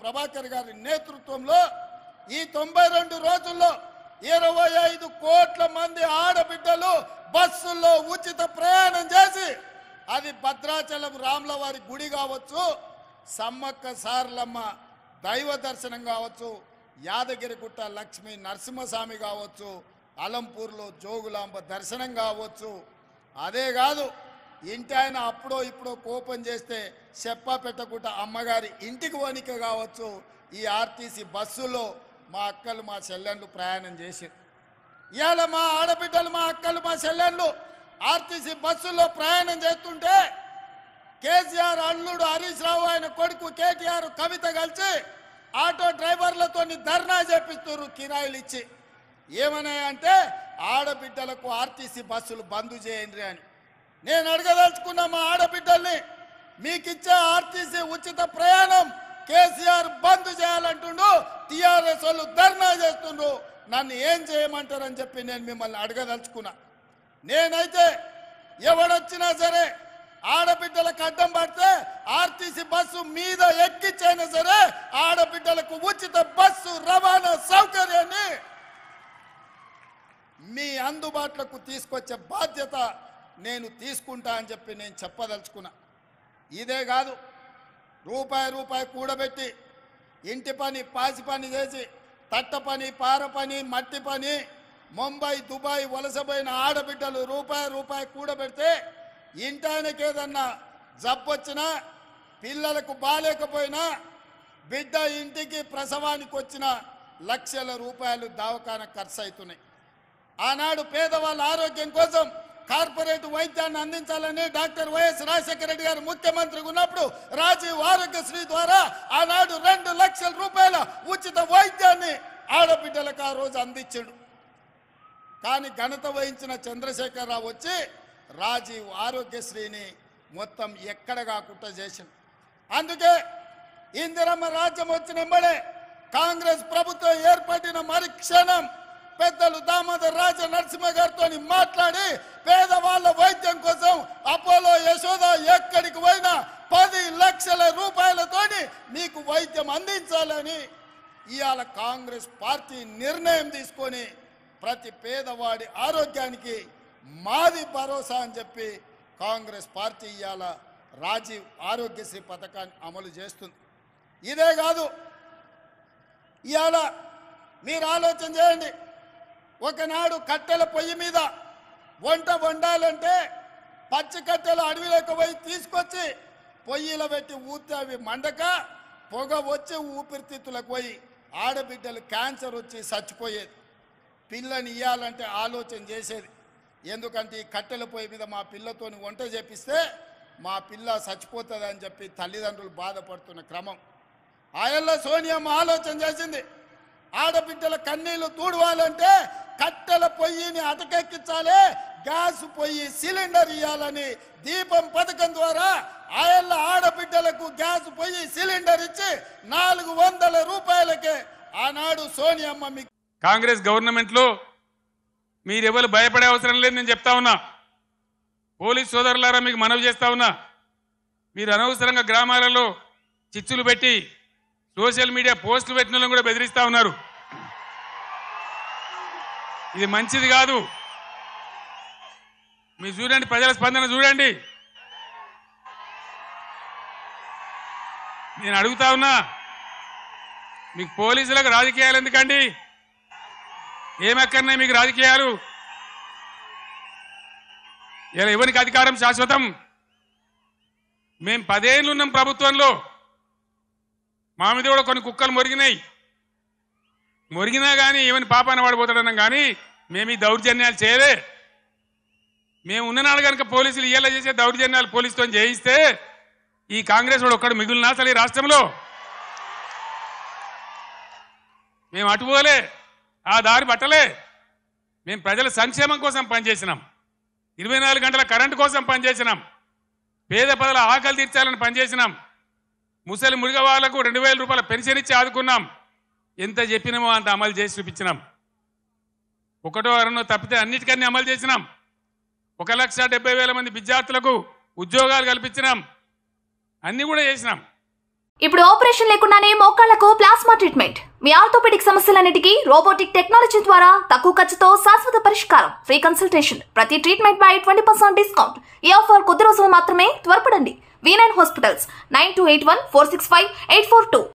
ప్రభాకర్ గారి నేతృత్వంలో ఈ 92 రోజుల్లో 25 కోట్ల మంది ఆడబిడ్డలు బస్సుల్లో ఉచిత ప్రయాణం చేసి అది భద్రాచలం రాములవారి గుడి కావచ్చు, సమ్మక్క సారలమ్మ దైవ దర్శనం కావచ్చు, యాదగిరిగుట్ట లక్ష్మీ నరసింహస్వామి కావచ్చు, అలంపూర్లో జోగులాంబ దర్శనం కావచ్చు, అదే కాదు ఇంటి ఆయన అప్పుడో ఇప్పుడో కోపం చేస్తే చెప్పా పెట్టకుండా అమ్మగారి ఇంటికి వణిక కావచ్చు, ఈ ఆర్టీసీ బస్సులో మా అక్కలు మా చెల్లెళ్ళు ప్రయాణం చేశారు. ఇవాళ మా ఆడబిడ్డలు మా అక్కలు మా చెల్లెళ్ళు ఆర్టీసీ బస్సుల్లో ప్రయాణం చేస్తుంటే కేసీఆర్ అల్లుడు హరీష్ రావు ఆయన కొడుకు కేటీఆర్ కవిత కలిసి ఆటో డ్రైవర్లతో ధర్నా చేపిస్తున్నారు కిరాయిలు ఇచ్చి. ఏమన్నాయంటే ఆడబిడ్డలకు ఆర్టీసీ బస్సులు బంద్ చేయండి అని. నేను అడగదలుచుకున్న మా ఆడబిడ్డల్ని, మీకు ఇచ్చే ఆర్టీసీ ఉచిత ప్రయాణం కేసీఆర్ బంద్ చేయాలంటుండు, టీఆర్ఎస్ వాళ్ళు ధర్నా చేస్తుండ్రు, నన్ను ఏం చేయమంటారని చెప్పి నేను మిమ్మల్ని అడగదలుచుకున్నా. నేనైతే ఎవడొచ్చినా సరే ఆడబిడ్డలకు అడ్డం పడితే ఆర్టీసీ బస్సు మీద ఎక్కించైనా సరే ఆడబిడ్డలకు ఉచిత బస్సు రవాణా సౌకర్యాన్ని మీ అందుబాటులోకి తీసుకొచ్చే బాధ్యత నేను తీసుకుంటా అని చెప్పి నేను చెప్పదలుచుకున్నా. ఇదే కాదు, రూపాయి కూడబెట్టి ఇంటి పని పాసి పని చేసి తట్ట పని పార పని మట్టి పని ముంబై దుబాయ్ వలసపోయిన ఆడబిడ్డలు రూపాయి కూడబెడితే ఇంటి ఆయనకి ఏదన్నా జబ్బొచ్చినా పిల్లలకు బాలేకపోయినా బిడ్డ ఇంటికి ప్రసవానికి వచ్చిన లక్షల రూపాయలు దవాఖానా ఖర్చు అవుతున్నాయి. ఆనాడు పేదవాళ్ళ ఆరోగ్యం కోసం కార్పొరేట్ వైద్యాన్ని అందించాలని డాక్టర్ వైఎస్ రాజశేఖర రెడ్డి గారు ముఖ్యమంత్రిగా ఉన్నప్పుడు రాజీవ్ ఆరోగ్యశ్రీ ద్వారా ఆనాడు 2 లక్షల రూపాయల ఉచిత వైద్యాన్ని ఆడబిడ్డలకు ఆ రోజు అందించాడు. కానీ ఘనత వహించిన చంద్రశేఖరరావు వచ్చి రాజీవ్ ఆరోగ్యశ్రీని మొత్తం ఎక్కడ కాకుండా చేసింది. అందుకే ఇందిరమ్మ రాజ్యం వచ్చిన వెంబడే కాంగ్రెస్ ప్రభుత్వం ఏర్పడిన మరుక్షణం పెద్దలు దామోదర్ రాజ నరసింహ గారితో మాట్లాడి పేదవాళ్ళ వైద్యం కోసం అపోలో యశోద ఎక్కడికి పోయినా 10 లక్షల రూపాయలతోని మీకు వైద్యం అందించాలని ఇవాళ కాంగ్రెస్ పార్టీ నిర్ణయం తీసుకొని ప్రతి పేదవాడి ఆరోగ్యానికి మాది భరోసా అని చెప్పి కాంగ్రెస్ పార్టీ ఇవాళ రాజీవ్ ఆరోగ్యశ్రీ పథకాన్ని అమలు చేస్తుంది. ఇదే కాదు, ఇవాళ మీరు ఆలోచన చేయండి, ఒకనాడు కట్టెల పొయ్యి మీద వంట వండాలంటే పచ్చి కట్టెలు అడవిలోకి పోయి తీసుకొచ్చి పొయ్యిలో పెట్టి ఊతే అవి మండక పొగ వచ్చి ఊపిరితిత్తులకు పోయి ఆడబిడ్డలు క్యాన్సర్ వచ్చి చచ్చిపోయేది. పిల్లని ఇవ్వాలంటే ఆలోచన చేసేది, ఎందుకంటే ఈ కట్టెల పొయ్యి మీద మా పిల్లతోని వంట చేపిస్తే మా పిల్ల చచ్చిపోతుంది అని చెప్పి తల్లిదండ్రులు బాధపడుతున్న క్రమం. ఆయల్ల సోనియమ్మ ఆలోచన చేసింది, ఆడబిడ్డల కన్నీళ్లు తూడవాలంటే కట్టెల పొయ్యిని అటకెక్కించాలి, గ్యాస్ పొయ్యి సిలిండర్ ఇవ్వాలని దీపం పథకం ద్వారా ఆయల్ల ఆడబిడ్డలకు గ్యాస్ పొయ్యి సిలిండర్ ఇచ్చి 400 రూపాయలకే ఆనాడు సోనియమ్మ మీకు కాంగ్రెస్ గవర్నమెంట్లో మీరెవరు భయపడే అవసరం లేదు. నేను చెప్తా ఉన్నా, పోలీస్ సోదరులారా మీకు మనవి చేస్తా ఉన్నా, మీరు అనవసరంగా గ్రామాలలో చిచ్చులు పెట్టి సోషల్ మీడియా పోస్టులు పెట్టిన వాళ్ళని కూడా బెదిరిస్తా ఉన్నారు. ఇది మంచిది కాదు. మీరు చూడండి, ప్రజల స్పందన చూడండి. నేను అడుగుతా ఉన్నా, మీకు పోలీసులకు రాజకీయాలు ఎందుకండి? ఏమక్కర్నాయి మీకు రాజకీయాలు? ఇలా ఎవరికి అధికారం శాశ్వతం? మేము 10 ఏళ్ళు ఉన్నాం ప్రభుత్వంలో, మా మీద కూడా కొన్ని కుక్కలు మొరిగినా కానీ ఏమని పాపాన పడిపోతాడన్నాం, కానీ మేము ఈ దౌర్జన్యాలు చేయలే. మేము ఉన్ననాడు కనుక పోలీసులు ఇయ్యాల చేసే దౌర్జన్యాలు పోలీసుతో చేయిస్తే ఈ కాంగ్రెస్ వాడు ఒక్కడు మిగులునా అసలు ఈ రాష్ట్రంలో? మేము అటుపోలే, ఆ దారి పట్టలే. మేము ప్రజల సంక్షేమం కోసం పనిచేసినాం, 24 గంటల కరెంటు కోసం పనిచేసినాం, పేద ప్రజల ఆకలి తీర్చాలని పనిచేసినాం, ముసలి మురిగ వాళ్లకు 2000 రూపాయల పెన్షన్ ఇచ్చి ఆదుకున్నాం. ఎంత చెప్పినామో అంత అమలు చేసి చూపించినాం. ఒకటో అరనో తప్పితే అన్నిటికన్నీ అమలు చేసినాం. 1,70,000 మంది విద్యార్థులకు ఉద్యోగాలు కల్పించినాం. అన్నీ కూడా చేసినాం. ఇప్పుడు ఆపరేషన్ లేకుండానే మోకాళ్లకు ప్లాస్మా ట్రీట్మెంట్. మీ ఆర్థోపెడిక్ సమస్యలన్నిటికీ రోబోటిక్ టెక్నాలజీ ద్వారా తక్కువ ఖర్చుతో శాశ్వత పరిష్కారం. Free consultation. ప్రతి ట్రీట్మెంట్ పై 20% డిస్కౌంట్. ఈ ఆఫర్ కొద్ది రోజులు మాత్రమే. త్వరపడండి. V9 hospitals 9281465842.